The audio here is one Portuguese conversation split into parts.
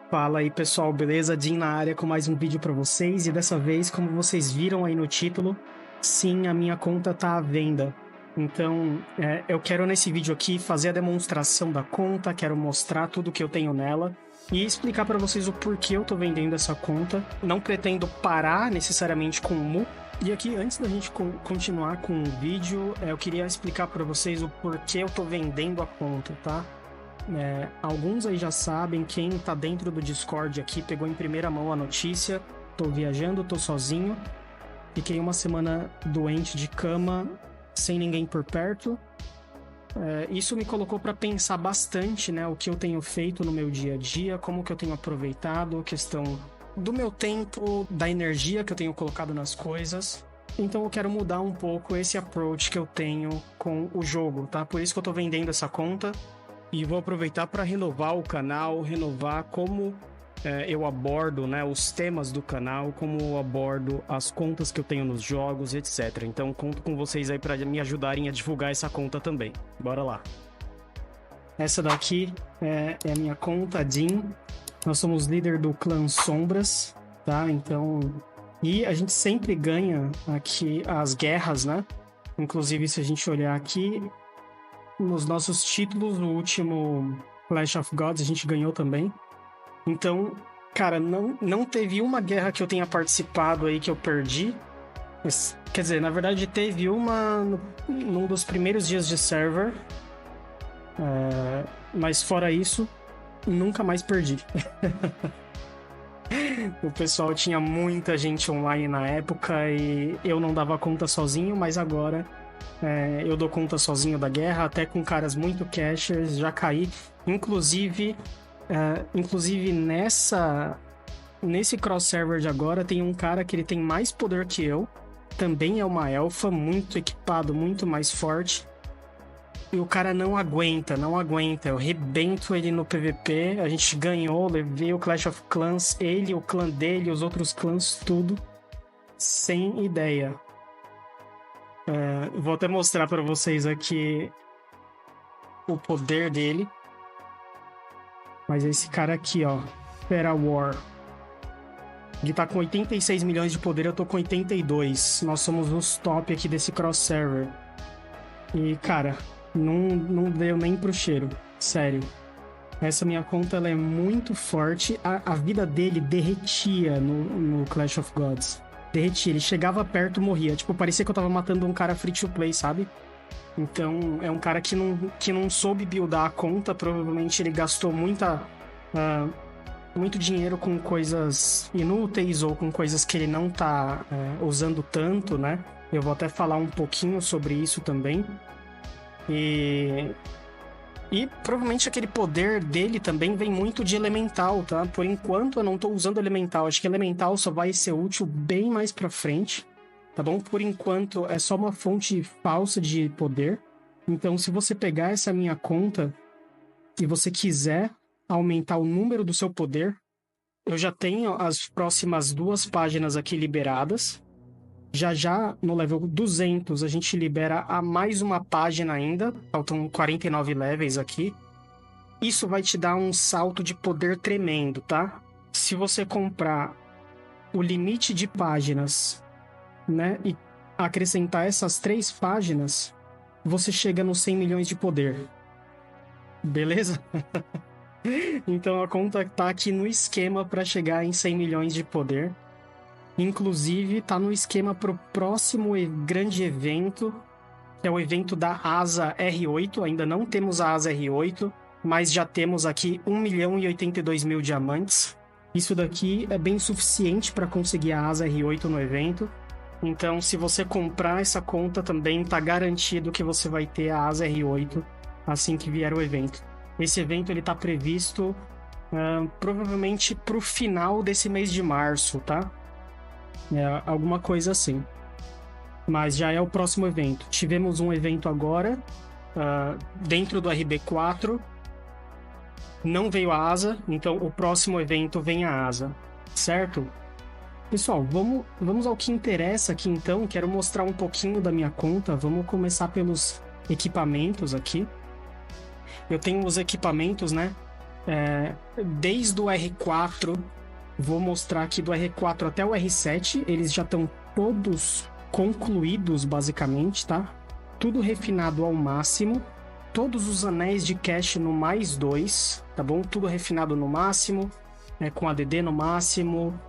Fala aí pessoal, beleza? Jim na área com mais um vídeo pra vocês e dessa vez, como vocês viram aí no título, sim, a minha conta tá à venda. Então, eu quero nesse vídeo aqui fazer a demonstração da conta, quero mostrar tudo que eu tenho nela e explicar pra vocês o porquê eu tô vendendo essa conta. Não pretendo parar necessariamente com o Mu. E aqui, antes da gente continuar com o vídeo, eu queria explicar pra vocês o porquê eu tô vendendo a conta, tá? Alguns aí já sabem, quem tá dentro do Discord aqui pegou em primeira mão a notícia. Tô viajando, tô sozinho. Fiquei uma semana doente de cama, sem ninguém por perto. Isso me colocou para pensar bastante, né? O que eu tenho feito no meu dia a dia, como que eu tenho aproveitado, a questão do meu tempo, da energia que eu tenho colocado nas coisas. Então eu quero mudar um pouco esse approach que eu tenho com o jogo, tá? Por isso que eu tô vendendo essa conta. E vou aproveitar para renovar o canal, renovar como eu abordo, né, os temas do canal, como eu abordo as contas que eu tenho nos jogos, etc. Então conto com vocês aí para me ajudarem a divulgar essa conta também. Bora lá. Essa daqui é a minha conta, Jim. Nós somos líder do clã Sombras, tá? Então... E a gente sempre ganha aqui as guerras, né? Inclusive, se a gente olhar aqui... Nos nossos títulos, no último Clash of Gods, a gente ganhou também. Então, cara, não teve uma guerra que eu tenha participado aí que eu perdi. Mas, quer dizer, na verdade teve uma num dos primeiros dias de server. Mas fora isso, nunca mais perdi. O pessoal tinha muita gente online na época e eu não dava conta sozinho, mas agora... eu dou conta sozinho da guerra, até com caras muito cashers, já caí. Inclusive nesse cross server de agora tem um cara que ele tem mais poder que eu, também é uma elfa, muito equipado, muito mais forte. E o cara não aguenta. Eu rebento ele no PVP, a gente ganhou, levei o Clash of Clans, ele, o clã dele, os outros clãs, tudo sem ideia. Vou até mostrar para vocês aqui o poder dele. Mas esse cara aqui, ó, Fera War, ele tá com 86 milhões de poder, eu tô com 82. Nós somos os top aqui desse cross server. E, cara, não deu nem pro cheiro, sério. Essa minha conta, ela é muito forte. A vida dele derretia no Clash of Gods. Derretia, ele chegava perto, morria. Tipo, parecia que eu tava matando um cara free to play, sabe? Então, é um cara que não soube buildar a conta. Provavelmente ele gastou muito dinheiro com coisas inúteis ou com coisas que ele não tá usando tanto, né? Eu vou até falar um pouquinho sobre isso também. E provavelmente aquele poder dele também vem muito de elemental, tá? Por enquanto eu não tô usando elemental. Acho que elemental só vai ser útil bem mais pra frente, tá bom? Por enquanto é só uma fonte falsa de poder. Então se você pegar essa minha conta e você quiser aumentar o número do seu poder, eu já tenho as próximas 2 páginas aqui liberadas. Já no level 200 a gente libera a mais uma página ainda. Faltam 49 levels aqui. Isso vai te dar um salto de poder tremendo, tá? Se você comprar o limite de páginas, né, e acrescentar essas 3 páginas, você chega nos 100 milhões de poder. Beleza? Então a conta tá aqui no esquema para chegar em 100 milhões de poder. Inclusive, tá no esquema pro próximo grande evento, que é o evento da Asa R8. Ainda não temos a Asa R8, mas já temos aqui 1.082.000 diamantes. Isso daqui é bem suficiente para conseguir a Asa R8 no evento. Então, se você comprar essa conta também, tá garantido que você vai ter a Asa R8 assim que vier o evento. Esse evento ele tá previsto provavelmente pro final desse mês de março, tá? Alguma coisa assim. Mas já é o próximo evento. Tivemos um evento agora, dentro do RB4. Não veio a Asa, então o próximo evento vem a Asa, certo? Pessoal, vamos ao que interessa aqui então. Quero mostrar um pouquinho da minha conta. Vamos começar pelos equipamentos aqui. Eu tenho os equipamentos, né? desde o R4, vou mostrar aqui do R4 até o R7, eles já estão todos concluídos, basicamente, tá? Tudo refinado ao máximo. Todos os anéis de cache no +2, tá bom? Tudo refinado no máximo, com ADD no máximo,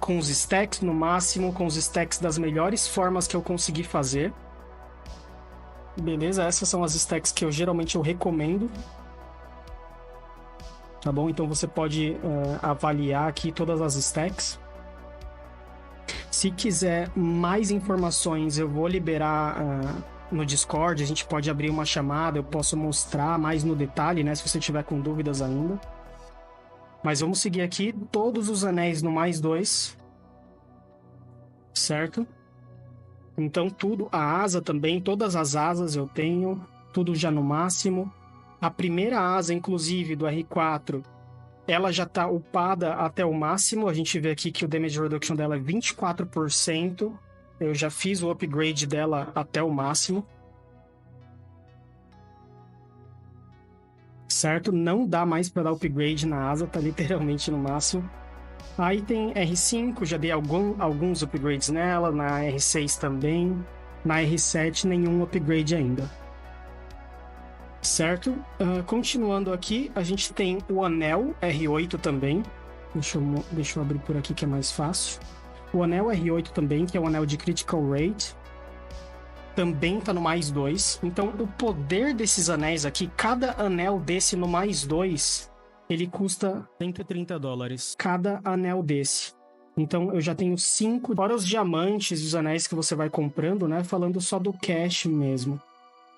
com os stacks no máximo, com os stacks das melhores formas que eu consegui fazer. Beleza? Essas são as stacks que geralmente eu recomendo. Tá bom? Então você pode avaliar aqui todas as stacks. Se quiser mais informações, eu vou liberar no Discord. A gente pode abrir uma chamada, eu posso mostrar mais no detalhe, né? Se você tiver com dúvidas ainda. Mas vamos seguir aqui todos os anéis no +2. Certo? Então tudo, a asa também, todas as asas eu tenho, tudo já no máximo. A primeira asa, inclusive, do R4, ela já está upada até o máximo. A gente vê aqui que o damage reduction dela é 24%. Eu já fiz o upgrade dela até o máximo. Certo? Não dá mais para dar upgrade na asa, tá literalmente no máximo. Aí tem R5, já dei alguns upgrades nela. Na R6 também. Na R7, nenhum upgrade ainda. Certo? Continuando aqui, a gente tem o anel R8 também. Deixa eu abrir por aqui que é mais fácil. O anel R8 também, que é o anel de Critical Rate. Também tá no +2. Então, o poder desses anéis aqui, cada anel desse no +2, ele custa $130. Cada anel desse. Então, eu já tenho 5, fora os diamantes e os anéis que você vai comprando, né? Falando só do cash mesmo.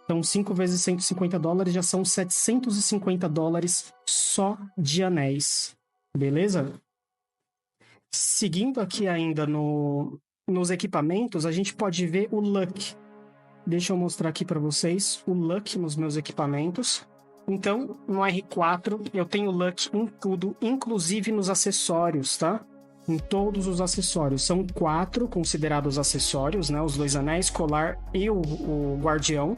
Então, 5 vezes $150 já são $750 só de anéis. Beleza? Seguindo aqui ainda nos equipamentos, a gente pode ver o Luck. Deixa eu mostrar aqui para vocês o Luck nos meus equipamentos. Então, no R4, eu tenho Luck em tudo, inclusive nos acessórios, tá? Em todos os acessórios. São 4 considerados acessórios, né? Os 2 anéis, colar e o guardião.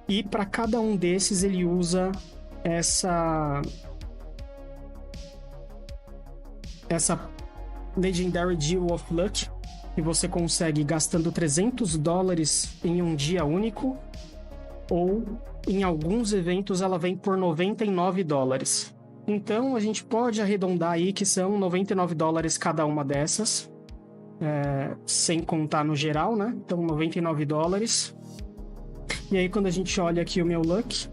E para cada um desses ele usa essa Legendary Deal of Luck, que você consegue gastando $300 em um dia único, ou em alguns eventos ela vem por $99. Então a gente pode arredondar aí que são $99 cada uma dessas, sem contar no geral, né? Então $99. E aí quando a gente olha aqui o meu Luck,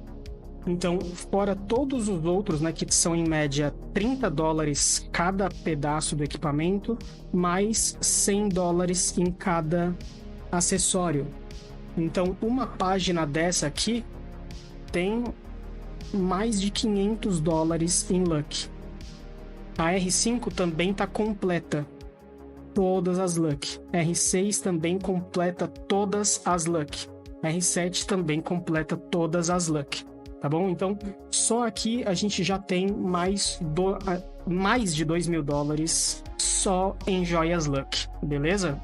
então fora todos os outros, né, que são em média $30 cada pedaço do equipamento, mais $100 em cada acessório. Então uma página dessa aqui tem mais de $500 em Luck. A R5 também está completa, todas as Luck. R6 também completa todas as Luck. R7 também completa todas as Luck, tá bom? Então, só aqui a gente já tem mais de $2.000 só em joias Luck, beleza?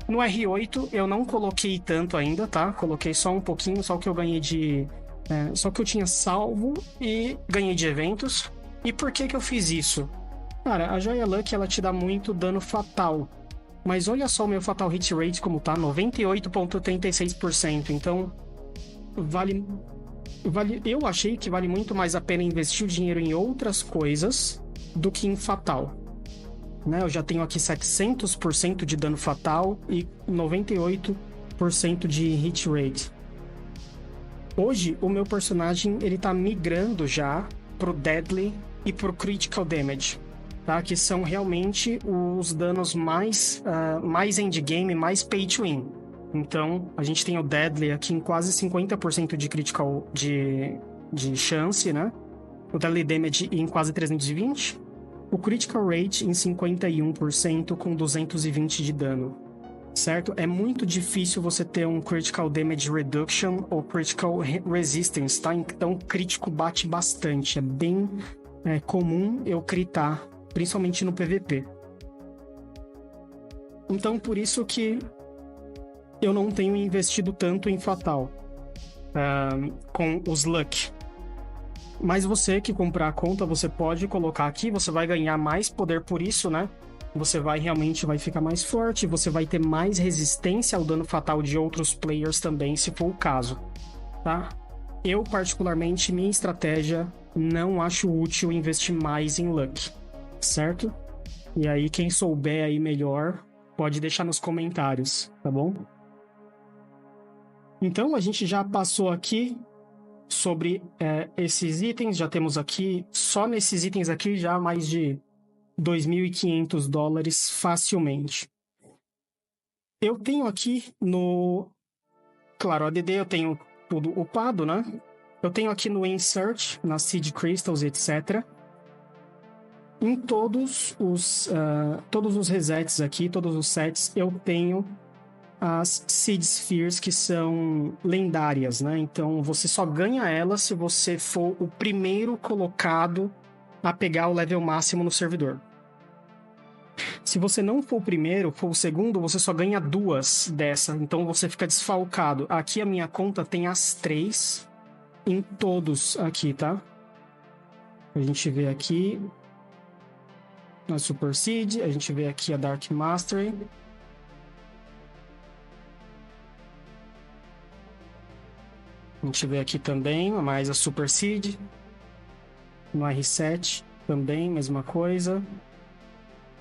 No R8 eu não coloquei tanto ainda, tá? Coloquei só um pouquinho, só o que eu ganhei só que eu tinha salvo e ganhei de eventos. E por que eu fiz isso? Cara, a joia Luck, ela te dá muito dano fatal. Mas olha só o meu Fatal Hit Rate como tá, 98,36%. Então, eu achei que vale muito mais a pena investir o dinheiro em outras coisas do que em Fatal. Né? Eu já tenho aqui 700% de dano fatal e 98% de Hit Rate. Hoje, o meu personagem ele tá migrando já pro Deadly e pro Critical Damage. Tá? Que são realmente os danos mais endgame, mais pay to win. Então, a gente tem o Deadly aqui em quase 50% de critical de chance, né? O Deadly Damage em quase 320. O Critical Rate em 51% com 220 de dano. Certo? É muito difícil você ter um Critical Damage Reduction ou Critical Resistance, tá? Então, o crítico bate bastante. É bem comum eu critar, principalmente no PVP. Então, por isso que eu não tenho investido tanto em Fatal com os Luck. Mas você que comprar a conta, você pode colocar aqui, você vai ganhar mais poder por isso, né? Você vai ficar mais forte, você vai ter mais resistência ao dano fatal de outros players também, se for o caso, tá? Eu, particularmente, minha estratégia, não acho útil investir mais em Luck, certo? E aí, quem souber aí melhor, pode deixar nos comentários, tá bom? Então, a gente já passou aqui sobre esses itens, já temos aqui, só nesses itens aqui, já mais de $2.500 facilmente. Eu tenho aqui no... Claro, ADD eu tenho tudo upado, né? Eu tenho aqui no Insert, nas Seed Crystals, etc. Em todos os resets aqui, todos os sets, eu tenho as Seed Spheres que são lendárias, né? Então você só ganha elas se você for o primeiro colocado a pegar o level máximo no servidor. Se você não for o primeiro, for o segundo, você só ganha 2 dessa, então você fica desfalcado. Aqui a minha conta tem as 3 em todos aqui, tá? A gente vê aqui a Super Seed, a gente vê aqui a Dark Mastery. A gente vê aqui também mais a Super Seed. No R7 também, mesma coisa.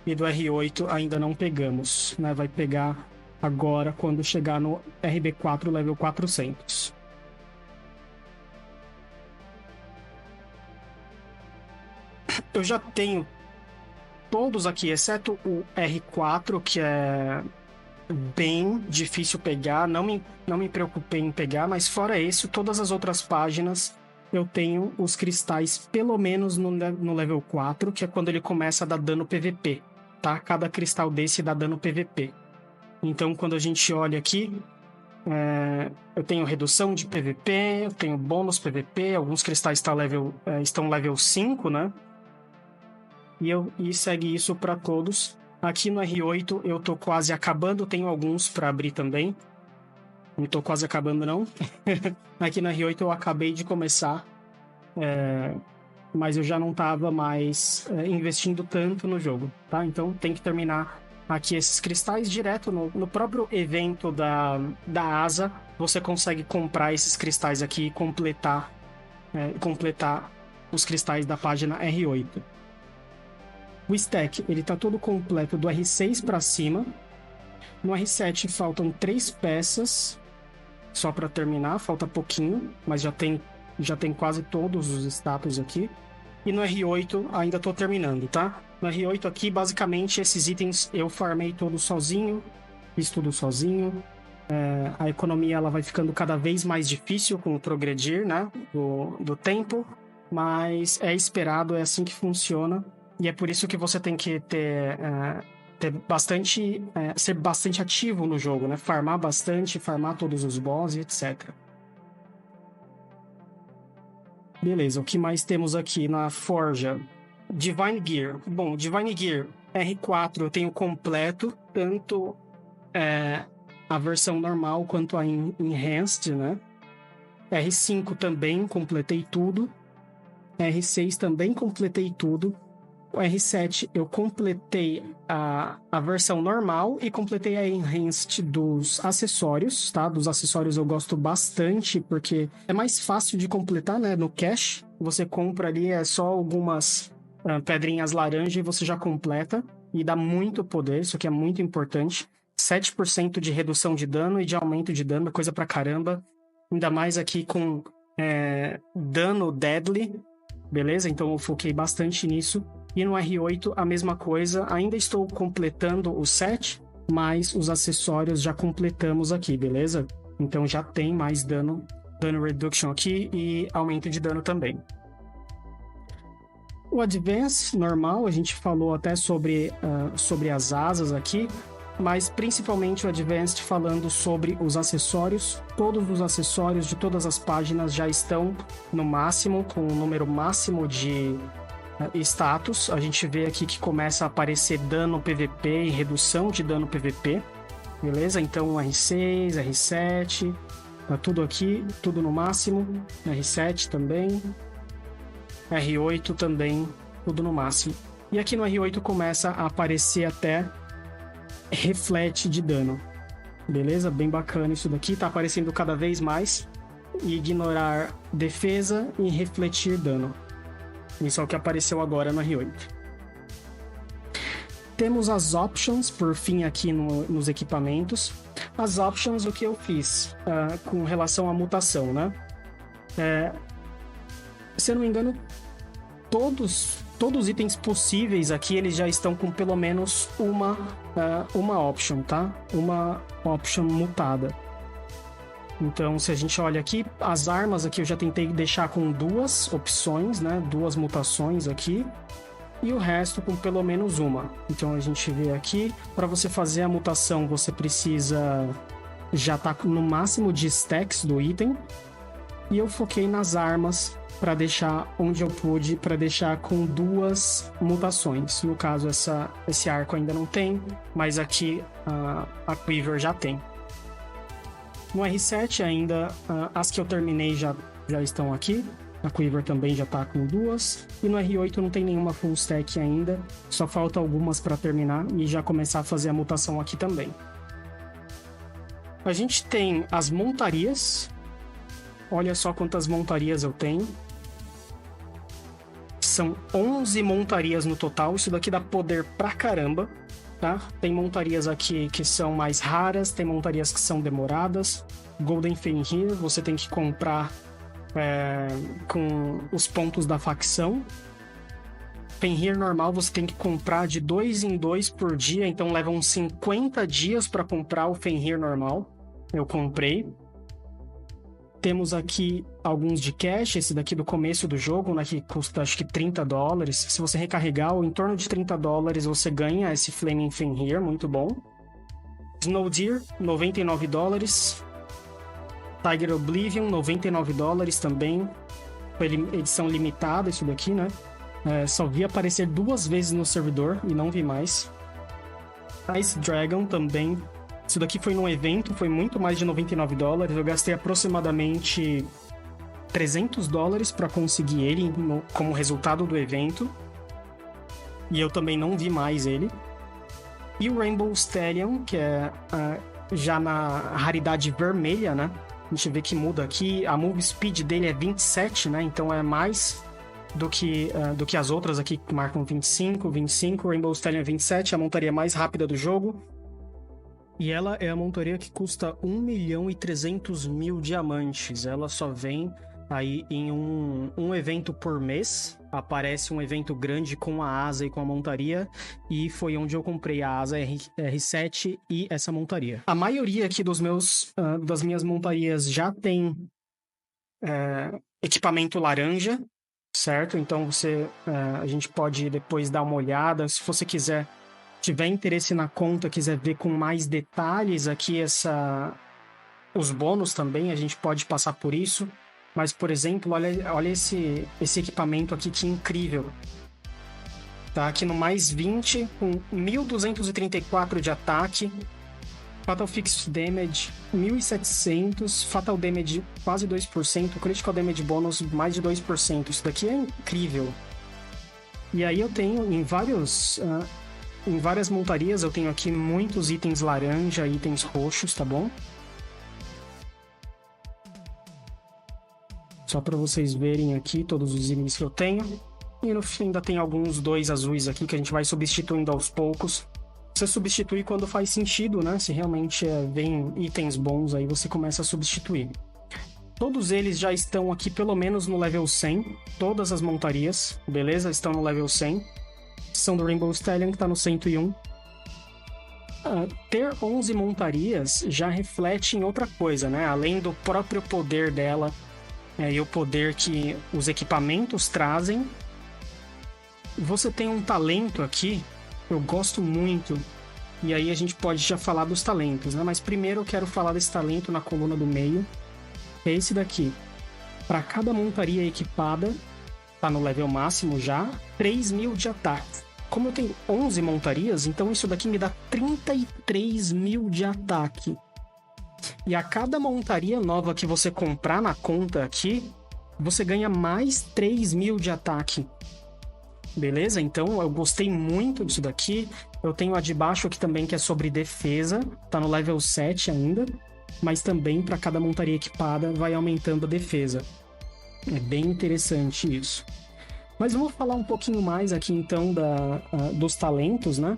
E do R8 ainda não pegamos, né? Vai pegar agora quando chegar no RB4 level 400. Eu já tenho todos aqui, exceto o R4, que é bem difícil pegar, não me preocupei em pegar, mas fora esse, todas as outras páginas eu tenho os cristais pelo menos no level 4, que é quando ele começa a dar dano PVP, tá? Cada cristal desse dá dano PVP. Então quando a gente olha aqui, eu tenho redução de PVP, eu tenho bônus PVP, alguns cristais estão level 5, né? E segue isso para todos. Aqui no R8 eu tô quase acabando, tenho alguns para abrir também. Não tô quase acabando, não. Aqui no R8 eu acabei de começar, mas eu já não tava mais investindo tanto no jogo, tá? Então tem que terminar aqui esses cristais direto no próprio evento da ASA. Você consegue comprar esses cristais aqui e completar os cristais da página R8. O stack, ele tá todo completo do R6 para cima. No R7 faltam 3 peças, só para terminar, falta pouquinho, mas já tem quase todos os status aqui. E no R8 ainda tô terminando, tá? No R8 aqui, basicamente, esses itens eu farmei todos sozinho, fiz tudo sozinho. A economia ela vai ficando cada vez mais difícil com o progredir, né, do tempo, mas é esperado, é assim que funciona. E é por isso que você tem que ter bastante, ser bastante ativo no jogo, né? Farmar bastante, farmar todos os boss e etc. Beleza, o que mais temos aqui na Forja? Divine Gear. Bom, Divine Gear R4 eu tenho completo, tanto a versão normal quanto a Enhanced, né? R5 também completei tudo. R6 também completei tudo. O R7 eu completei a versão normal e completei a Enhanced dos acessórios, tá? Dos acessórios eu gosto bastante porque é mais fácil de completar, né? No cache, você compra ali, só algumas pedrinhas laranja e você já completa. E dá muito poder, isso aqui é muito importante. 7% de redução de dano e de aumento de dano, é coisa pra caramba. Ainda mais aqui com dano deadly, beleza? Então eu foquei bastante nisso. E no R8 a mesma coisa, ainda estou completando o set, mas os acessórios já completamos aqui, beleza? Então já tem mais dano reduction aqui e aumento de dano também. O Advance normal, a gente falou até sobre as asas aqui, mas principalmente o Advanced falando sobre os acessórios. Todos os acessórios de todas as páginas já estão no máximo, com o número máximo de status. A gente vê aqui que começa a aparecer dano PVP e redução de dano PVP, beleza? Então R6, R7, tá tudo aqui, tudo no máximo. R7 também. R8 também, tudo no máximo. E aqui no R8 começa a aparecer até reflete de dano. Beleza? Bem bacana isso daqui. Tá aparecendo cada vez mais. Ignorar defesa e refletir dano. Isso é o que apareceu agora no R8. Temos as options, por fim, aqui nos equipamentos. As options, o que eu fiz com relação à mutação, né? Se eu não me engano, todos os itens possíveis aqui, eles já estão com pelo menos uma option, tá? Uma option mutada. Então, se a gente olha aqui, as armas aqui eu já tentei deixar com 2 opções, né? 2 mutações aqui. E o resto com pelo menos uma. Então, a gente vê aqui, para você fazer a mutação, você precisa já estar no máximo de stacks do item. E eu foquei nas armas para deixar onde eu pude, para deixar com 2 mutações. No caso, esse arco ainda não tem, mas aqui a Quiver já tem. No R7 ainda, as que eu terminei já estão aqui. A Quiver também já está com 2. E no R8 não tem nenhuma full stack ainda. Só falta algumas para terminar e já começar a fazer a mutação aqui também. A gente tem as montarias. Olha só quantas montarias eu tenho. São 11 montarias no total. Isso daqui dá poder pra caramba, tá? Tem montarias aqui que são mais raras, tem montarias que são demoradas. Golden Fenrir você tem que comprar com os pontos da facção. Fenrir normal você tem que comprar de 2 em 2 por dia, então leva uns 50 dias para comprar o Fenrir normal. Eu comprei. Temos aqui alguns de cash, esse daqui do começo do jogo, né, que custa acho que $30. Se você recarregar, em torno de $30 você ganha esse Flaming Fenrir, muito bom. Snow Deer, $99. Tiger Oblivion, $99 também. Foi edição limitada isso daqui, né? Só vi aparecer 2 vezes no servidor e não vi mais. Ice Dragon também. Isso daqui foi num evento, foi muito mais de $99. Eu gastei aproximadamente $300 para conseguir ele como resultado do evento. E eu também não vi mais ele. E o Rainbow Stallion, que é já na raridade vermelha, né? A gente vê que muda aqui. A move speed dele é 27, né? Então é mais do que as outras aqui que marcam 25. O Rainbow Stallion é 27, a montaria mais rápida do jogo. E ela é a montaria que custa 1.300.000 diamantes. Ela só vem aí em um evento por mês. Aparece um evento grande com a asa e com a montaria. E foi onde eu comprei a asa R7 e essa montaria. A maioria aqui das minhas montarias já tem equipamento laranja, certo? Então a gente pode depois dar uma olhada. Se você tiver interesse na conta, quiser ver com mais detalhes aqui os bônus também, a gente pode passar por isso. Mas, por exemplo, olha esse equipamento aqui, que incrível. Tá aqui no mais 20, com 1.234 de ataque. Fatal Fixed Damage 1.700. Fatal Damage quase 2%. Critical Damage Bônus mais de 2%. Isso daqui é incrível. E aí eu tenho em várias montarias, eu tenho aqui muitos itens laranja, itens roxos, tá bom? Só para vocês verem aqui todos os itens que eu tenho. E no fim ainda tem alguns 2 azuis aqui que a gente vai substituindo aos poucos. Você substitui quando faz sentido, né? Se realmente vem itens bons, aí você começa a substituir. Todos eles já estão aqui pelo menos no level 100. Todas as montarias, beleza? Estão no level 100. São do Rainbow Stallion, que está no 101. Ter 11 montarias já reflete em outra coisa, né? Além do próprio poder dela e o poder que os equipamentos trazem, você tem um talento aqui, eu gosto muito, e aí a gente pode já falar dos talentos, né? Mas primeiro eu quero falar desse talento na coluna do meio, é esse daqui. Para cada montaria equipada, tá no level máximo já, 3.000 de ataque. Como eu tenho 11 montarias, então isso daqui me dá 33.000 de ataque. E a cada montaria nova que você comprar na conta aqui, você ganha mais 3.000 de ataque. Beleza? Então eu gostei muito disso daqui. Eu tenho a de baixo aqui também, que é sobre defesa. Tá no level 7 ainda. Mas também, para cada montaria equipada, vai aumentando a defesa. É bem interessante isso. Mas vamos falar um pouquinho mais aqui, então, dos talentos, né?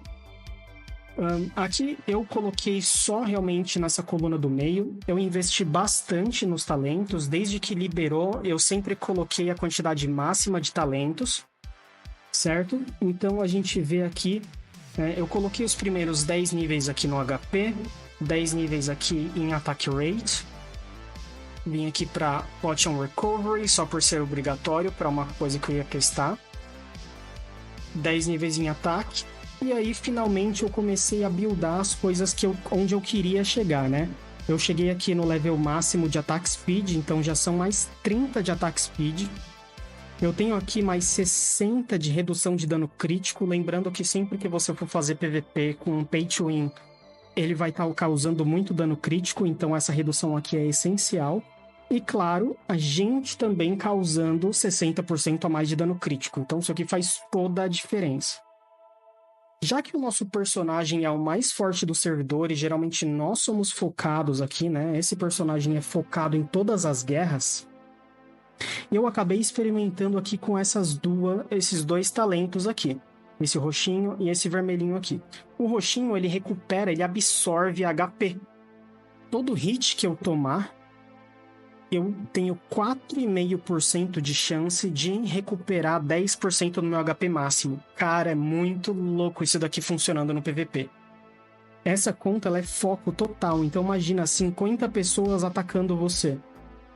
Aqui eu coloquei só realmente nessa coluna do meio. Eu investi bastante nos talentos. Desde que liberou, eu sempre coloquei a quantidade máxima de talentos. Certo? Então a gente vê aqui, eu coloquei os primeiros 10 níveis aqui no HP, 10 níveis aqui em Attack Rate. Vim aqui para Potion Recovery, só por ser obrigatório, para uma coisa que eu ia testar. 10 níveis em ataque. E aí, finalmente, eu comecei a buildar as coisas onde eu queria chegar, né? Eu cheguei aqui no level máximo de Attack Speed, então já são mais 30 de Attack Speed. Eu tenho aqui mais 60 de redução de dano crítico, lembrando que sempre que você for fazer PVP com um Pay to Win, ele vai estar causando muito dano crítico, então essa redução aqui é essencial. E claro, a gente também causando 60% a mais de dano crítico, então isso aqui faz toda a diferença. Já que o nosso personagem é o mais forte do servidor e geralmente nós somos focados aqui, né? Esse personagem é focado em todas as guerras. Eu acabei experimentando aqui com esses dois talentos aqui. Esse roxinho e esse vermelhinho aqui. O roxinho, ele recupera, ele absorve HP. Todo hit que eu tomar, eu tenho 4,5% de chance de recuperar 10% do meu HP máximo. Cara, é muito louco isso daqui funcionando no PVP. Essa conta, ela é foco total. Então imagina 50 pessoas atacando você.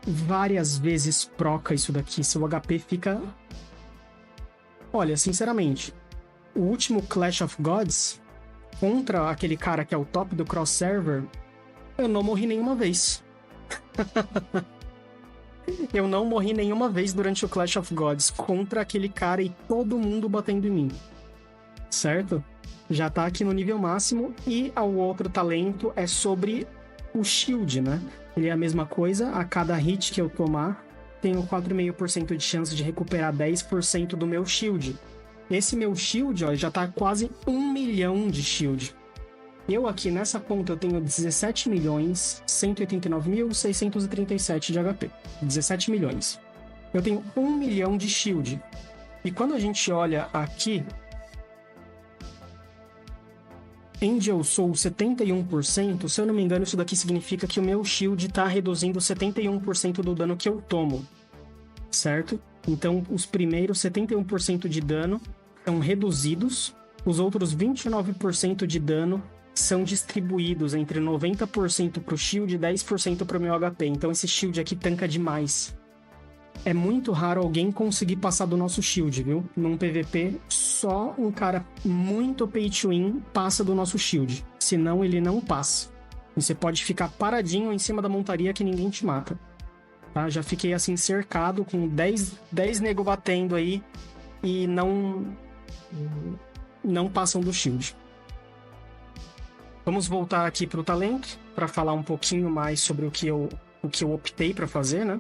Várias vezes proca isso daqui. Seu HP fica... Olha, sinceramente, o último Clash of Gods, contra aquele cara que é o top do cross server, eu não morri nenhuma vez. Eu não morri nenhuma vez durante o Clash of Gods contra aquele cara e todo mundo batendo em mim. Certo? Já tá aqui no nível máximo. E o outro talento é sobre o shield, né? Ele é a mesma coisa. A cada hit que eu tomar, tenho 4,5% de chance de recuperar 10% do meu shield. Esse meu shield, ó, já tá quase 1 milhão de shield. Eu aqui nessa ponta eu tenho 17.189.637 de HP. 17 milhões. Eu tenho 1 milhão de shield. E quando a gente olha aqui, Angel Soul 71%, se eu não me engano, isso daqui significa que o meu shield tá reduzindo 71% do dano que eu tomo. Certo? Então, os primeiros 71% de dano são reduzidos, os outros 29% de dano são distribuídos entre 90% pro shield e 10% pro meu HP. Então esse shield aqui tanca demais. É muito raro alguém conseguir passar do nosso shield, viu? Num PVP, só um cara muito pay to win passa do nosso shield. Senão ele não passa. E você pode ficar paradinho em cima da montaria que ninguém te mata. Tá? Já fiquei assim cercado com 10 nego batendo aí e não passam do shield. Vamos voltar aqui para o talento, para falar um pouquinho mais sobre o que eu optei para fazer, né?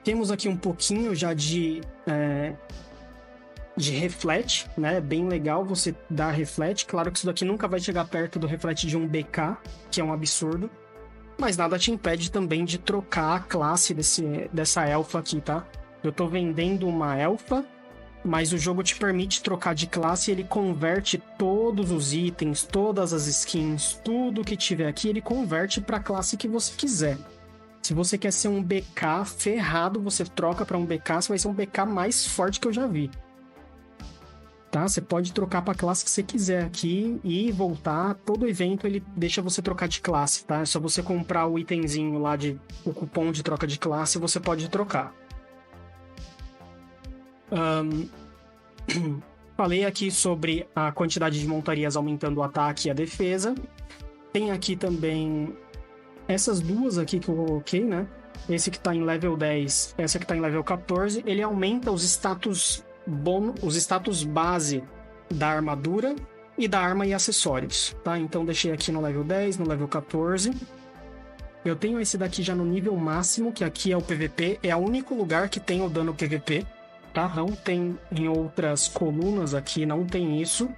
Temos aqui um pouquinho já de reflete, né? Bem legal você dar reflete. Claro que isso daqui nunca vai chegar perto do reflete de um BK, que é um absurdo. Mas nada te impede também de trocar a classe dessa elfa aqui, tá? Eu tô vendendo uma elfa, mas o jogo te permite trocar de classe e ele converte todos os itens, todas as skins, tudo que tiver aqui, ele converte para a classe que você quiser. Se você quer ser um BK ferrado, você troca para um BK, você vai ser um BK mais forte que eu já vi. Tá? Você pode trocar para a classe que você quiser aqui e voltar. Todo evento ele deixa você trocar de classe, tá? É só você comprar o itemzinho lá, o cupom de troca de classe, você pode trocar. Falei aqui sobre a quantidade de montarias aumentando o ataque e a defesa. Tem aqui também essas duas aqui que eu coloquei, né? Esse que tá em level 10, essa que tá em level 14, ele aumenta os status base da armadura e da arma e acessórios, tá? Então deixei aqui no level 10, no level 14. Eu tenho esse daqui já no nível máximo, que aqui é o PVP. É o único lugar que tem o dano PVP, tá? Não tem em outras colunas aqui, não tem isso.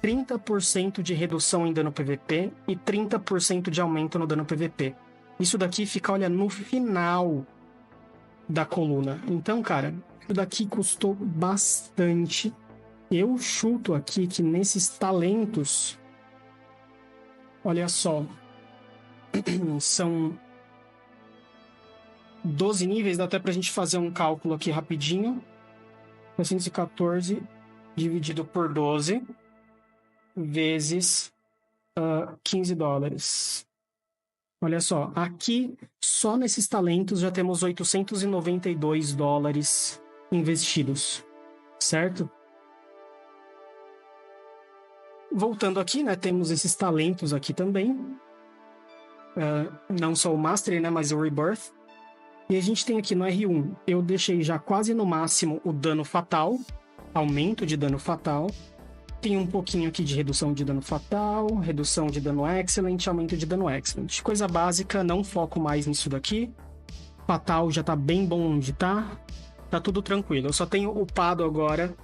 30% de redução em dano PVP e 30% de aumento no dano PVP. Isso daqui fica, olha, no final da coluna. Então, cara, isso daqui custou bastante. Eu chuto aqui que nesses talentos, olha só, são 12 níveis, dá até pra gente fazer um cálculo aqui rapidinho. 914 dividido por 12 vezes $15. Olha só, aqui só nesses talentos já temos $892 investidos, certo? Voltando aqui, né, temos esses talentos aqui também. Não só o Mastery, né, mas o Rebirth. E a gente tem aqui no R1, eu deixei já quase no máximo o dano fatal, aumento de dano fatal. Tem um pouquinho aqui de redução de dano fatal, redução de dano excellent, aumento de dano excellent. Coisa básica, não foco mais nisso daqui. Fatal já tá bem bom onde tá. Tá tudo tranquilo. Eu só tenho upado agora.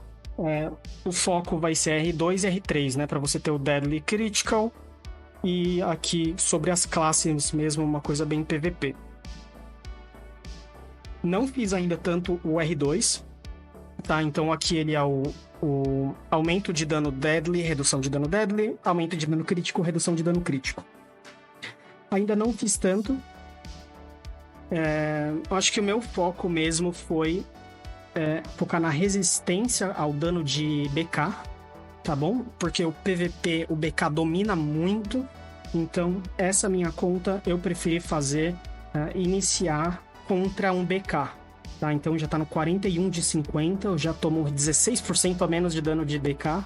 O foco vai ser R2 e R3, né? Pra você ter o Deadly Critical. E aqui sobre as classes mesmo, uma coisa bem PVP. Não fiz ainda tanto o R2. Tá, então aqui ele é o aumento de dano deadly, redução de dano deadly, aumento de dano crítico, redução de dano crítico. Ainda não fiz tanto. Acho que o meu foco mesmo foi focar na resistência ao dano de BK, tá bom? Porque o PVP, o BK domina muito, então essa minha conta eu preferi fazer, iniciar contra um BK. Tá, então já tá no 41 de 50, eu já tomo 16% a menos de dano de BK.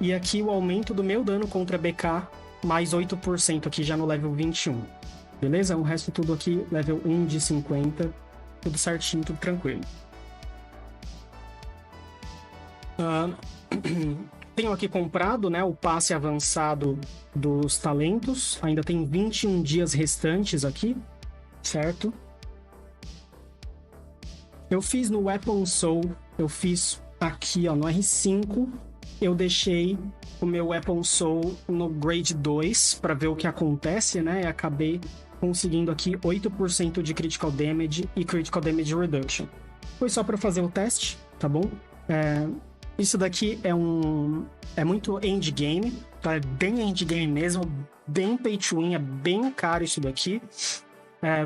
E aqui o aumento do meu dano contra BK, mais 8% aqui já no level 21. Beleza? O resto tudo aqui, level 1 de 50, tudo certinho, tudo tranquilo. Tenho aqui comprado, né, o passe avançado dos talentos. Ainda tem 21 dias restantes aqui, certo? Eu fiz no Weapon Soul, eu fiz aqui, ó, no R5, eu deixei o meu Weapon Soul no Grade 2 para ver o que acontece, né? E acabei conseguindo aqui 8% de Critical Damage e Critical Damage Reduction. Foi só para fazer o teste, tá bom? Isso daqui é muito endgame, tá? É bem endgame mesmo, bem pay to win, é bem caro isso daqui.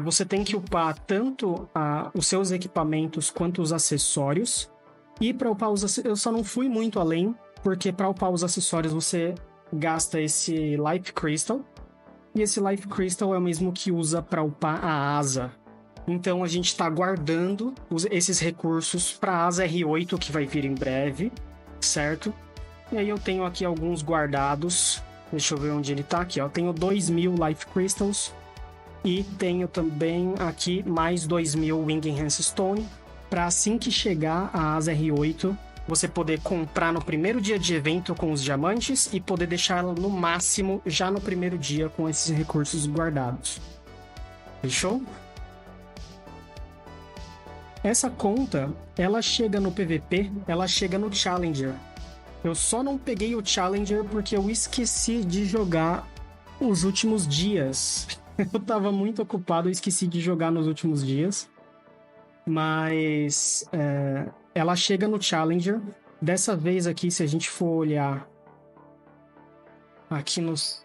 Você tem que upar tanto os seus equipamentos quanto os acessórios. E para upar os acessórios, eu só não fui muito além, porque para upar os acessórios você gasta esse Life Crystal. E esse Life Crystal é o mesmo que usa para upar a asa. Então a gente está guardando esses recursos para a asa R8, que vai vir em breve, certo? E aí eu tenho aqui alguns guardados. Deixa eu ver onde ele tá aqui, ó. Eu tenho 2.000 Life Crystals. E tenho também aqui mais 2.000 Wing Enhance Stone, para assim que chegar a asa R8, você poder comprar no primeiro dia de evento com os diamantes e poder deixar ela no máximo já no primeiro dia com esses recursos guardados. Fechou? Essa conta, ela chega no PVP, ela chega no Challenger. Eu só não peguei o Challenger porque eu esqueci de jogar os últimos dias. Eu tava muito ocupado, eu esqueci de jogar nos últimos dias. Mas ela chega no Challenger. Dessa vez aqui, se a gente for olhar aqui nos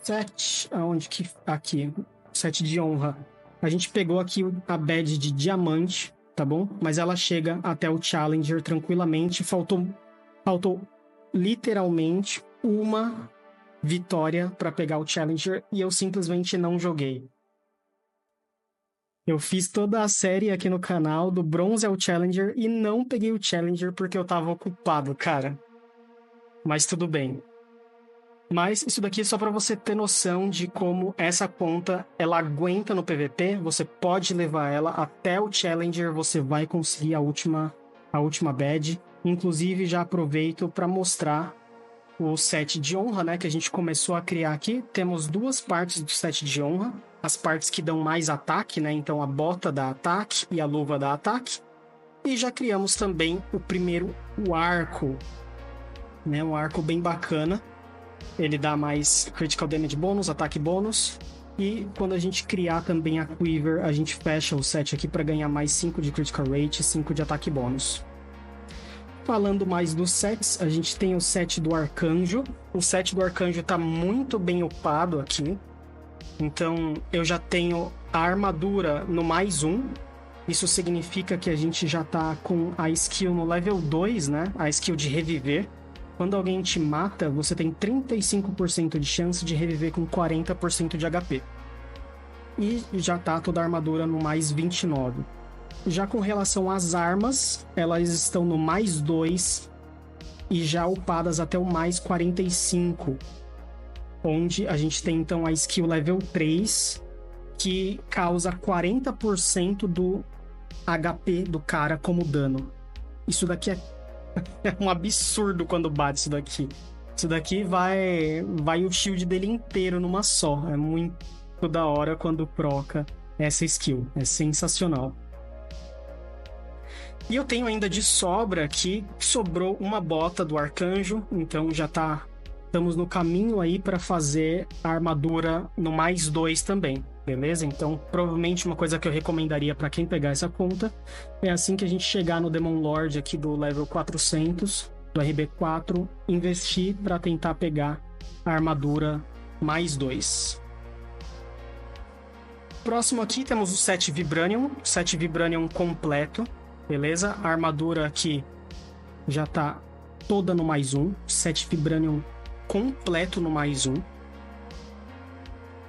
7, aonde que aqui, 7 de honra. A gente pegou aqui a badge de diamante, tá bom? Mas ela chega até o Challenger tranquilamente. Faltou literalmente uma vitória para pegar o Challenger e eu simplesmente não joguei. Eu fiz toda a série aqui no canal do bronze ao Challenger e não peguei o Challenger porque eu tava ocupado, cara. Mas tudo bem. Mas isso daqui é só para você ter noção de como essa conta, ela aguenta no PVP. Você pode levar ela até o Challenger, você vai conseguir a última badge. Inclusive, já aproveito para mostrar o set de honra, né, que a gente começou a criar aqui. Temos duas partes do set de honra. as partes que dão mais ataque, né? Então a bota dá ataque e a luva dá ataque. E já criamos também o arco, né? Um arco bem bacana. Ele dá mais critical damage bônus, ataque bônus. E quando a gente criar também a Quiver, a gente fecha o set aqui para ganhar mais 5 de critical rate e 5 de ataque bônus. Falando mais dos sets, a gente tem o set do Arcanjo. O set do Arcanjo tá muito bem upado aqui. Então eu já tenho a armadura no mais 1. Isso significa que a gente já tá com a skill no level 2, né? A skill de reviver. Quando alguém te mata, você tem 35% de chance de reviver com 40% de HP. E já tá toda a armadura no mais 29. Já com relação às armas, elas estão no mais 2 e já upadas até o mais 45. Onde a gente tem então a skill level 3, que causa 40% do HP do cara como dano. Isso daqui é um absurdo quando bate isso daqui. Isso daqui vai o shield dele inteiro numa só. É muito da hora quando proca essa skill. É sensacional. E eu tenho ainda de sobra aqui, sobrou uma bota do Arcanjo, então já estamos no caminho aí para fazer a armadura no mais 2 também, beleza? Então, provavelmente uma coisa que eu recomendaria para quem pegar essa conta é assim que a gente chegar no Demon Lord aqui do level 400, do RB4, investir para tentar pegar a armadura mais 2. Próximo aqui temos o set Vibranium completo. Beleza? A armadura aqui já tá toda no mais 1. Set Vibranium completo no mais 1.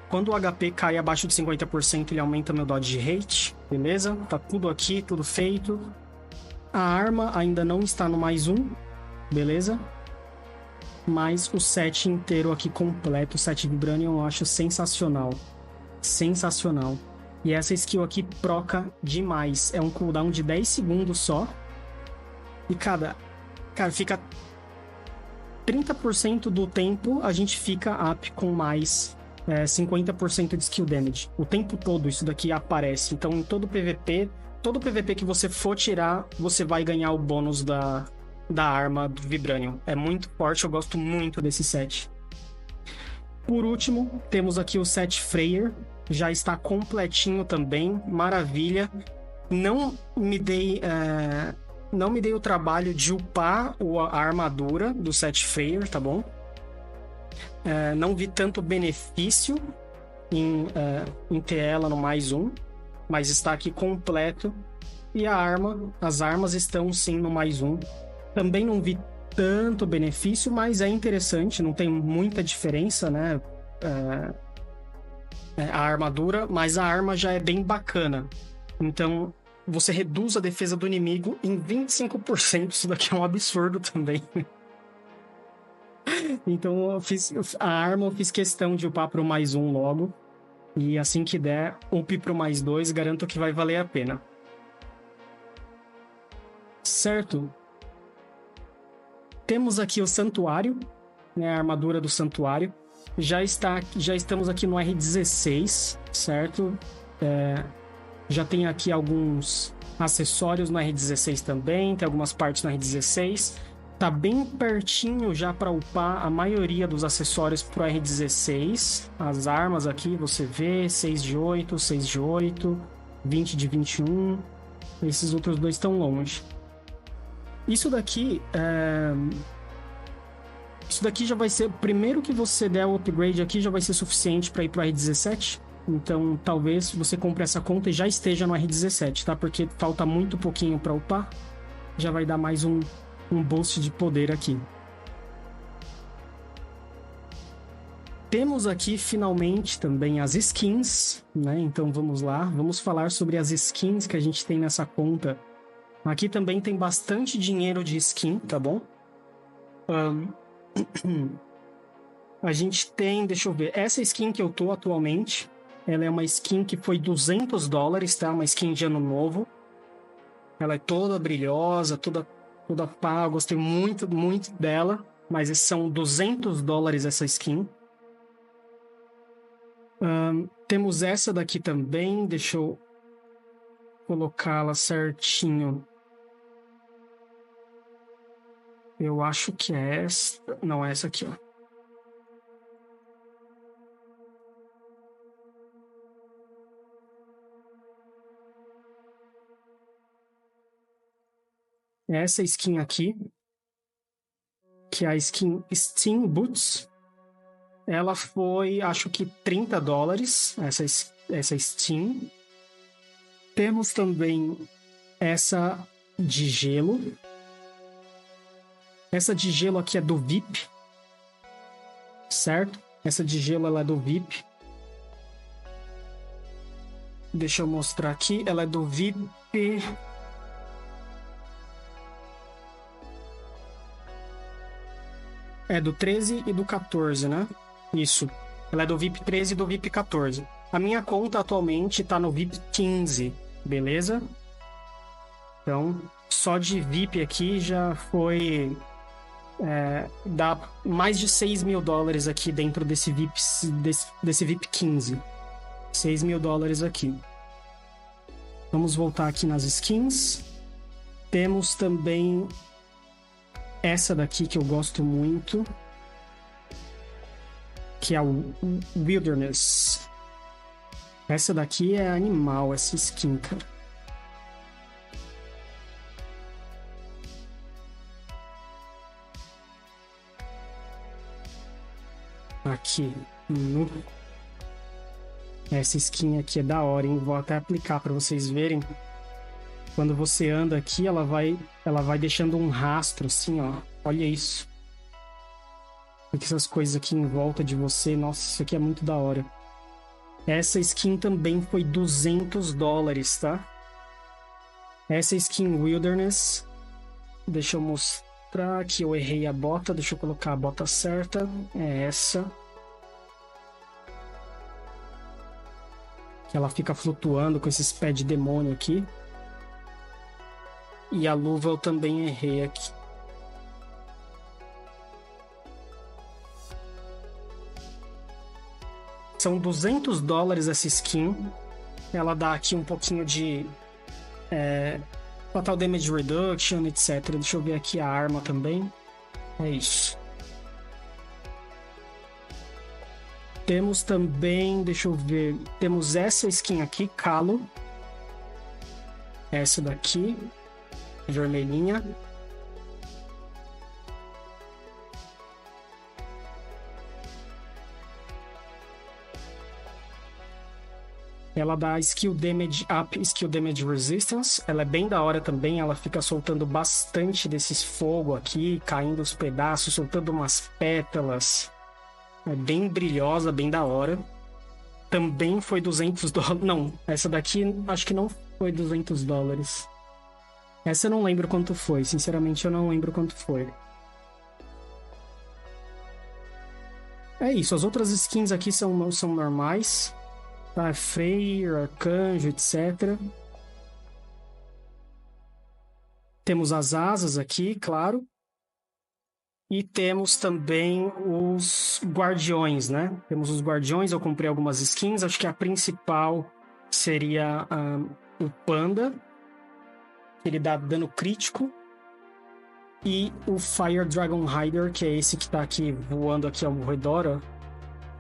Quando o HP cai abaixo de 50%, ele aumenta meu dodge rate. Beleza? Tá tudo aqui, tudo feito. A arma ainda não está no mais 1. Beleza? Mas o set inteiro aqui completo, o set Vibranium, eu acho sensacional. Sensacional. E essa skill aqui proca demais. É um cooldown de 10 segundos só. E cara, fica 30% do tempo a gente fica up com mais 50% de skill damage. O tempo todo isso daqui aparece. Então em todo PVP que você for tirar, você vai ganhar o bônus da arma do Vibranium. É muito forte, eu gosto muito desse set. Por último, temos aqui o set Freyr. Já está completinho também, maravilha. Não me dei o trabalho de upar a armadura do set Freyr, tá bom? Não vi tanto benefício em ter ela no mais 1, mas está aqui completo. E as armas estão sim no mais 1. Também não vi tanto benefício, mas é interessante, não tem muita diferença, né? A armadura, mas a arma já é bem bacana. Então, você reduz a defesa do inimigo em 25%. Isso daqui é um absurdo também. Então, a arma eu fiz questão de upar pro mais 1 logo. E assim que der, up pro mais 2, garanto que vai valer a pena. Certo? Temos aqui o Santuário, né? A armadura do Santuário. Já estamos aqui no R16, certo? Já tem aqui alguns acessórios no R16 também, tem algumas partes no R16. Tá bem pertinho já para upar a maioria dos acessórios pro R16. As armas aqui, você vê, 6 de 8, 6 de 8, 20 de 21. Esses outros dois estão longe. Isso daqui já vai ser... Primeiro que você der o upgrade aqui, já vai ser suficiente para ir pro R17. Então, talvez você compre essa conta e já esteja no R17, tá? Porque falta muito pouquinho para upar. Já vai dar mais um boost de poder aqui. Temos aqui, finalmente, também as skins, né? Então, vamos lá. Vamos falar sobre as skins que a gente tem nessa conta. Aqui também tem bastante dinheiro de skin, tá bom? A gente tem, deixa eu ver, essa skin que eu tô atualmente, ela é uma skin que foi $200, tá? Uma skin de ano novo. Ela é toda brilhosa, toda pá, eu gostei muito, muito dela, mas são $200 essa skin. Temos essa daqui também. Deixa eu colocá-la certinho. Eu acho que é essa. Não, é essa aqui, ó. Essa skin aqui, que é a skin Steam Boots, ela foi, acho que $30, essa Steam. Temos também essa de gelo. Essa de gelo aqui é do VIP, certo? Essa de gelo ela é do VIP. Deixa eu mostrar aqui, ela é do VIP... É do 13 e do 14, né? Isso. Ela é do VIP 13 e do VIP 14. A minha conta atualmente tá no VIP 15, beleza? Então, só de VIP aqui já foi... dá mais de $6 mil aqui dentro desse VIP 15. $6 mil aqui. Vamos voltar aqui nas skins. Temos também... essa daqui que eu gosto muito, que é o Wilderness. Essa daqui é animal, essa skin, cara. Aqui. Essa skin aqui é da hora, hein? Vou até aplicar para vocês verem. Quando você anda aqui, ela vai deixando um rastro, assim, ó. Olha isso. Olha essas coisas aqui em volta de você. Nossa, isso aqui é muito da hora. Essa skin também foi $200, tá? Essa skin Wilderness. Deixa eu mostrar que eu errei a bota. Deixa eu colocar a bota certa. É essa. Que ela fica flutuando com esses pés de demônio aqui. E a luva eu também errei aqui. São $200 essa skin. Ela dá aqui um pouquinho de Fatal Damage Reduction, etc. Deixa eu ver aqui a arma também. É isso. Temos também, deixa eu ver. Temos essa skin aqui, Calo. Essa daqui. Vermelhinha. Ela dá Skill Damage Up, Skill Damage Resistance. Ela é bem da hora também. Ela fica soltando bastante desses fogo aqui, caindo os pedaços, soltando umas pétalas. É bem brilhosa, bem da hora. Também foi $200. Não, essa daqui acho que não foi $200. Essa eu não lembro quanto foi. Sinceramente, eu não lembro quanto foi. É isso. As outras skins aqui são normais. Tá? Freyr, Arcanjo, etc. Temos as asas aqui, claro. E temos também os guardiões, né? Temos os guardiões. Eu comprei algumas skins. Acho que a principal seria o Panda. Ele dá dano crítico. E o Fire Dragon Rider, que é esse que tá aqui voando aqui ao redor, ó.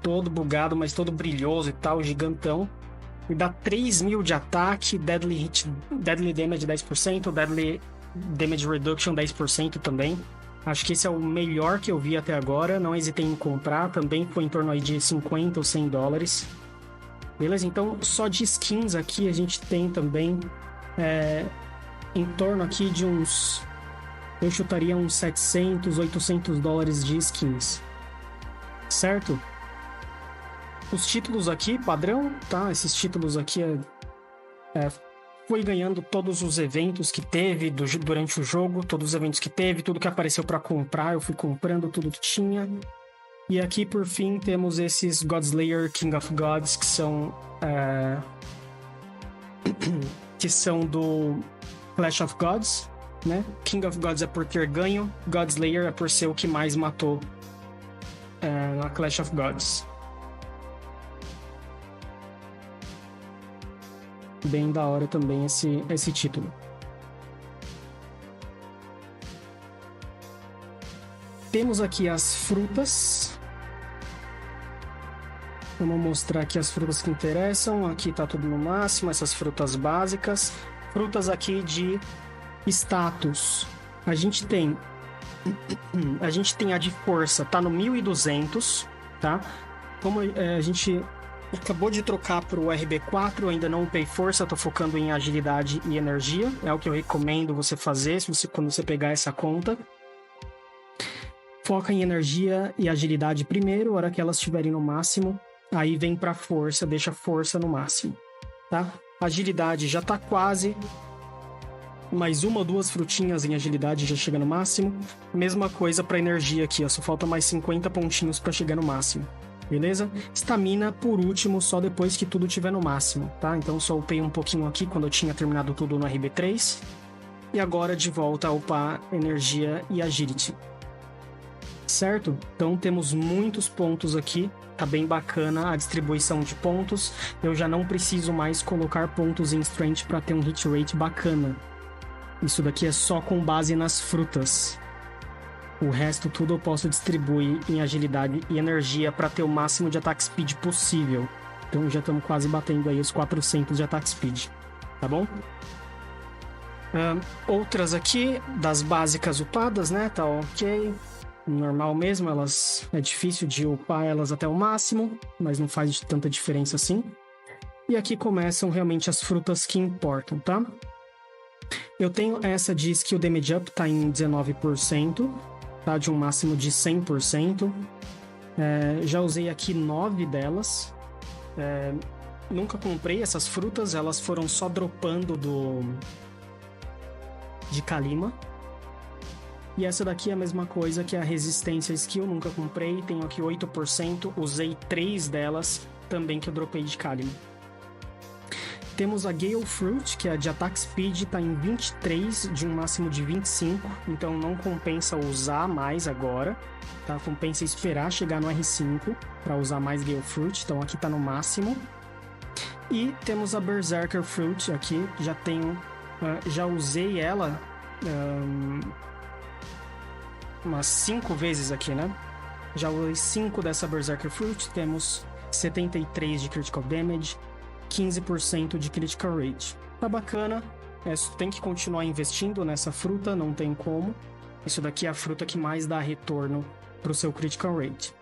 Todo bugado, mas todo brilhoso e tal, gigantão. E dá 3 mil de ataque, Deadly Damage 10%, Deadly Damage Reduction 10% também. Acho que esse é o melhor que eu vi até agora. Não hesitei em comprar, também foi em torno aí de $50 ou $100. Beleza? Então, só de skins aqui a gente tem também... em torno aqui de uns... eu chutaria uns $700, $800 de skins. Certo? Os títulos aqui, padrão, tá? Esses títulos aqui foi ganhando todos os eventos que teve durante o jogo, todos os eventos que teve, tudo que apareceu para comprar, eu fui comprando tudo que tinha. E aqui, por fim, temos esses Godslayer King of Gods, que são do Clash of Gods, né? King of Gods é por ter ganho, Godslayer é por ser o que mais matou na Clash of Gods. Bem da hora também esse título. Temos aqui as frutas. Vamos mostrar aqui as frutas que interessam. Aqui tá tudo no máximo, essas frutas básicas. Frutas aqui de status. A gente tem a de força, tá no 1200, tá? Como a gente acabou de trocar pro RB4, ainda não upei força, tô focando em agilidade e energia. É o que eu recomendo você fazer quando você pegar essa conta. Foca em energia e agilidade primeiro, a hora que elas estiverem no máximo. Aí vem pra força, deixa a força no máximo, tá? Agilidade já tá quase. Mais uma ou duas frutinhas em agilidade já chega no máximo. Mesma coisa pra energia aqui, ó. Só falta mais 50 pontinhos pra chegar no máximo. Beleza? Estamina, por último, só depois que tudo estiver no máximo, tá? Então só upei um pouquinho aqui quando eu tinha terminado tudo no RB3. E agora de volta a upar energia e agility. Certo? Então temos muitos pontos aqui. Tá bem bacana a distribuição de pontos. Eu já não preciso mais colocar pontos em Strength para ter um hit rate bacana. Isso daqui é só com base nas frutas. O resto tudo eu posso distribuir em agilidade e energia para ter o máximo de attack speed possível. Então já estamos quase batendo aí os 400 de attack speed. Tá bom? Outras aqui, das básicas upadas, né? Tá ok. Normal mesmo, é difícil de upar elas até o máximo, mas não faz tanta diferença assim. E aqui começam realmente as frutas que importam, tá? Eu tenho essa de Skill Damage Up, tá em 19%, tá? De um máximo de 100%. Já usei aqui 9 delas. Nunca comprei essas frutas, elas foram só dropando de Kalima. E essa daqui é a mesma coisa que a resistência skill, nunca comprei, tenho aqui 8%, usei 3 delas também que eu dropei de Kalima. Temos a Gale Fruit, que é de Attack Speed, tá em 23 de um máximo de 25, então não compensa usar mais agora, tá? Compensa esperar chegar no R5 para usar mais Gale Fruit, então aqui tá no máximo. E temos a Berserker Fruit aqui, já usei ela umas 5 vezes aqui, né? Já usei 5 dessa Berserker Fruit, temos 73 de Critical Damage, 15% de Critical Rate. Tá bacana, tem que continuar investindo nessa fruta, não tem como. Isso daqui é a fruta que mais dá retorno pro seu Critical Rate.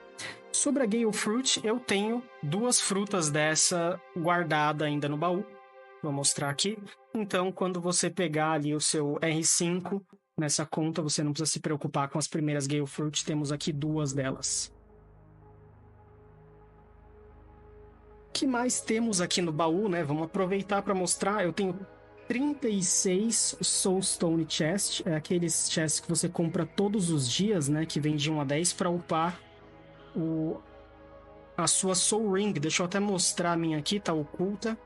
Sobre a Gale Fruit, eu tenho 2 frutas dessa guardada ainda no baú. Vou mostrar aqui. Então, quando você pegar ali o seu R5, nessa conta, você não precisa se preocupar com as primeiras Gale Fruit, temos aqui 2 delas. O que mais temos aqui no baú, né? Vamos aproveitar para mostrar. Eu tenho 36 Soulstone Chest, é aqueles chests que você compra todos os dias, né? Que vem de 1 a 10 para upar a sua Soul Ring. Deixa eu até mostrar a minha aqui, tá oculta.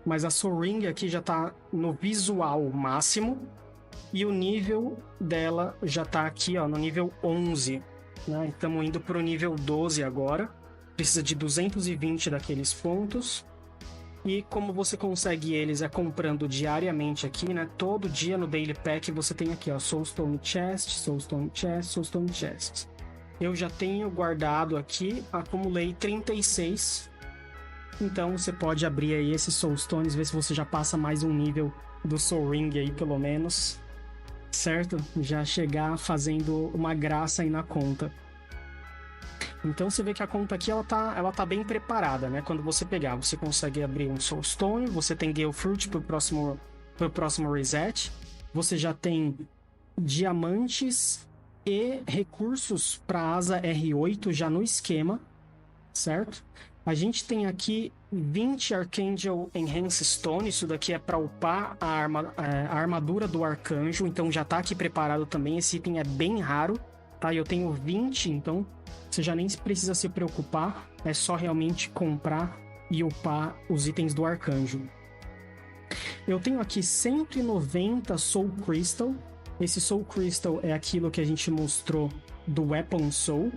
Mas a Soul Ring aqui já tá no visual máximo. E o nível dela já tá aqui, ó, no nível 11. Né? Estamos indo pro nível 12 agora. Precisa de 220 daqueles pontos. E como você consegue eles é comprando diariamente aqui, né? Todo dia no Daily Pack você tem aqui, ó, Soulstone Chest, Soulstone Chest, Soulstone Chest. Eu já tenho guardado aqui, acumulei 36. Então você pode abrir aí esses Soulstones, ver se você já passa mais um nível do Soul Ring aí, pelo menos. Certo? Já chegar fazendo uma graça aí na conta. Então você vê que a conta aqui ela tá bem preparada, né? Quando você pegar, você consegue abrir um Soulstone, você tem Gale Fruit pro próximo reset, você já tem diamantes e recursos para asa R8 já no esquema, certo? A gente tem aqui 20 Archangel Enhance Stone, isso daqui é para upar a armadura do Arcanjo, então já tá aqui preparado também, esse item é bem raro, tá? Eu tenho 20, então você já nem precisa se preocupar, é só realmente comprar e upar os itens do Arcanjo. Eu tenho aqui 190 Soul Crystal, esse Soul Crystal é aquilo que a gente mostrou do Weapon Soul,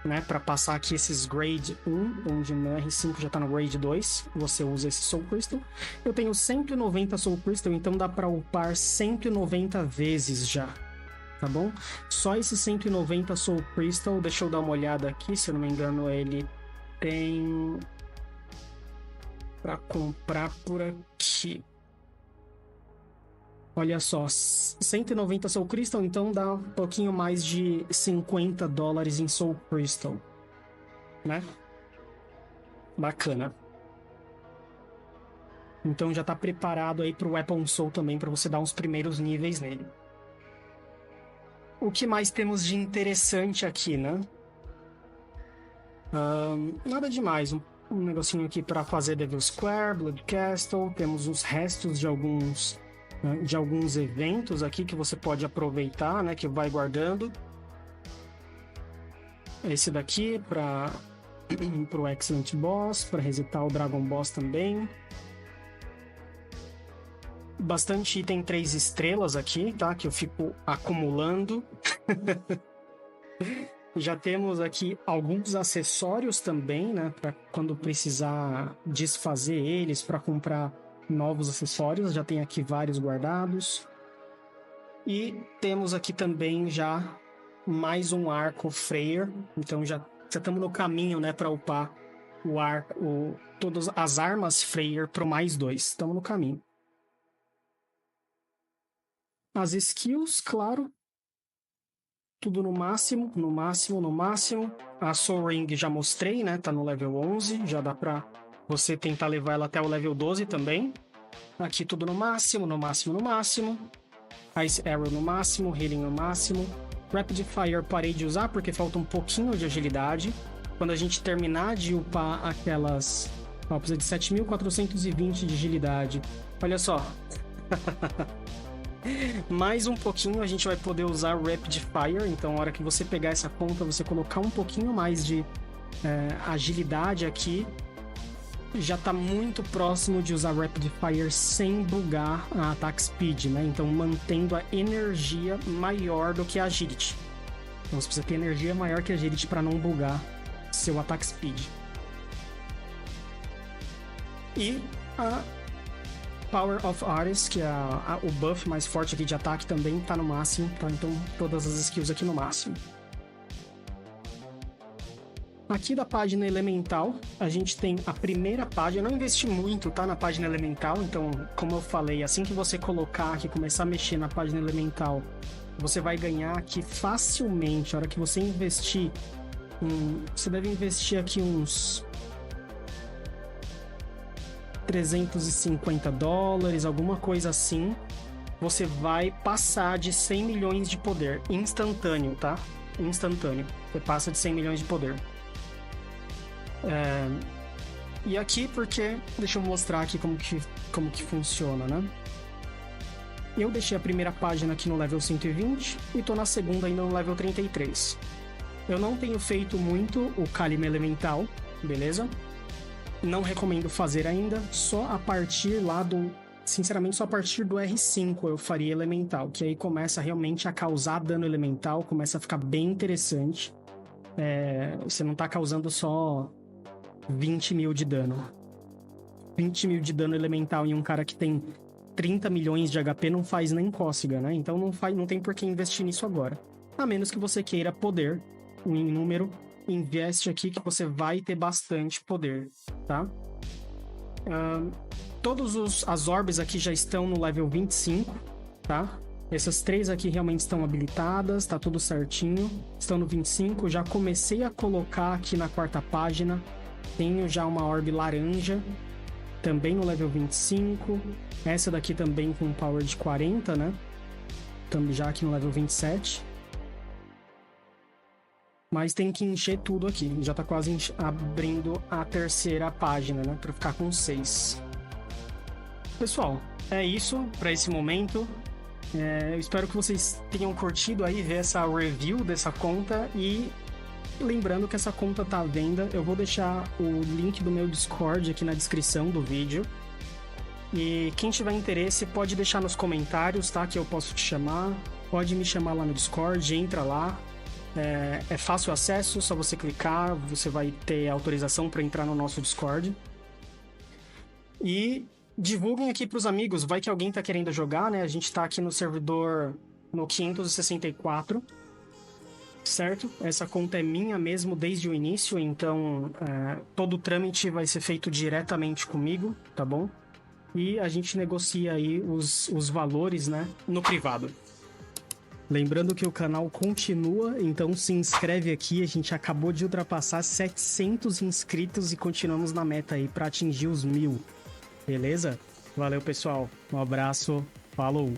né, para passar aqui esses grade 1, onde no R5 já tá no grade 2, você usa esse Soul Crystal. Eu tenho 190 Soul Crystal, então dá para upar 190 vezes já, tá bom? Só esse 190 Soul Crystal, deixa eu dar uma olhada aqui, se eu não me engano ele tem para comprar por aqui. Olha só, 190 Soul Crystal, então dá um pouquinho mais de $50 em Soul Crystal, né? Bacana. Então já tá preparado aí pro Weapon Soul também, para você dar uns primeiros níveis nele. O que mais temos de interessante aqui, né? Nada demais, um negocinho aqui para fazer Devil Square, Blood Castle, temos os restos de alguns eventos aqui que você pode aproveitar, né, que vai guardando. Esse daqui para o Excellent Boss, para resetar o Dragon Boss também. Bastante item 3 estrelas aqui, tá, que eu fico acumulando. Já temos aqui alguns acessórios também, né, para quando precisar desfazer eles, para comprar novos acessórios, já tem aqui vários guardados. E temos aqui também já mais um arco Freyr, então já estamos no caminho, né, para upar todas as armas Freyr pro mais 2, estamos no caminho. As skills, claro, tudo no máximo, no máximo, no máximo. A Soul Ring já mostrei, né, tá no level 11, já dá pra você tentar levar ela até o level 12 também. Aqui tudo no máximo, no máximo, no máximo. Ice Arrow no máximo, Healing no máximo. Rapid Fire parei de usar porque falta um pouquinho de agilidade. Quando a gente terminar de upar aquelas... Ó, precisa de 7.420 de agilidade. Olha só. Mais um pouquinho a gente vai poder usar Rapid Fire. Então, na hora que você pegar essa conta, você colocar um pouquinho mais de agilidade aqui, já está muito próximo de usar Rapid Fire sem bugar a Attack Speed, né? Então, mantendo a energia maior do que a Agility. Então, você precisa ter energia maior que a Agility para não bugar seu Attack Speed. E a Power of Artists, que é o buff mais forte aqui de ataque, também está no máximo, tá? Então, todas as skills aqui no máximo. Aqui da página Elemental, a gente tem a primeira página. Eu não investi muito, tá, na página Elemental, então, como eu falei, assim que você colocar aqui, começar a mexer na página Elemental, você vai ganhar aqui facilmente. A hora que você investir, você deve investir aqui uns $350, alguma coisa assim. Você vai passar de 100 milhões de poder, instantâneo, tá? Instantâneo, você passa de 100 milhões de poder. E aqui, porque... Deixa eu mostrar aqui como que funciona, né? Eu deixei a primeira página aqui no level 120 e tô na segunda ainda no level 33. Eu não tenho feito muito o Kalima Elemental, beleza? Não recomendo fazer ainda, só a partir lá do... Sinceramente, só a partir do R5 eu faria Elemental, que aí começa realmente a causar dano elemental, começa a ficar bem interessante. Você não tá causando só 20 mil de dano. 20 mil de dano elemental em um cara que tem 30 milhões de HP não faz nem cócega, né? Então não tem por que investir nisso agora. A menos que você queira poder em número, investe aqui que você vai ter bastante poder, tá? Todos as orbes aqui já estão no level 25, tá? Essas 3 aqui realmente estão habilitadas, tá tudo certinho. Estão no 25, já comecei a colocar aqui na quarta página. Tenho já uma orbe laranja, também no level 25. Essa daqui também com power de 40, né? Também já aqui no level 27. Mas tem que encher tudo aqui. Já tá quase abrindo a terceira página, né? Pra ficar com 6. Pessoal, é isso para esse momento. Eu espero que vocês tenham curtido aí ver essa review dessa conta. E lembrando que essa conta tá à venda. Eu vou deixar o link do meu Discord aqui na descrição do vídeo. E quem tiver interesse pode deixar nos comentários, tá? Que eu posso te chamar. Pode me chamar lá no Discord, entra lá. É fácil acesso, só você clicar, você vai ter autorização para entrar no nosso Discord. E divulguem aqui pros amigos, vai que alguém tá querendo jogar, né? A gente tá aqui no servidor no 564, certo? Essa conta é minha mesmo desde o início, então todo o trâmite vai ser feito diretamente comigo, tá bom? E a gente negocia aí os valores, né? No privado. Lembrando que o canal continua, então se inscreve aqui. A gente acabou de ultrapassar 700 inscritos e continuamos na meta aí para atingir os 1000. Beleza? Valeu, pessoal. Um abraço. Falou!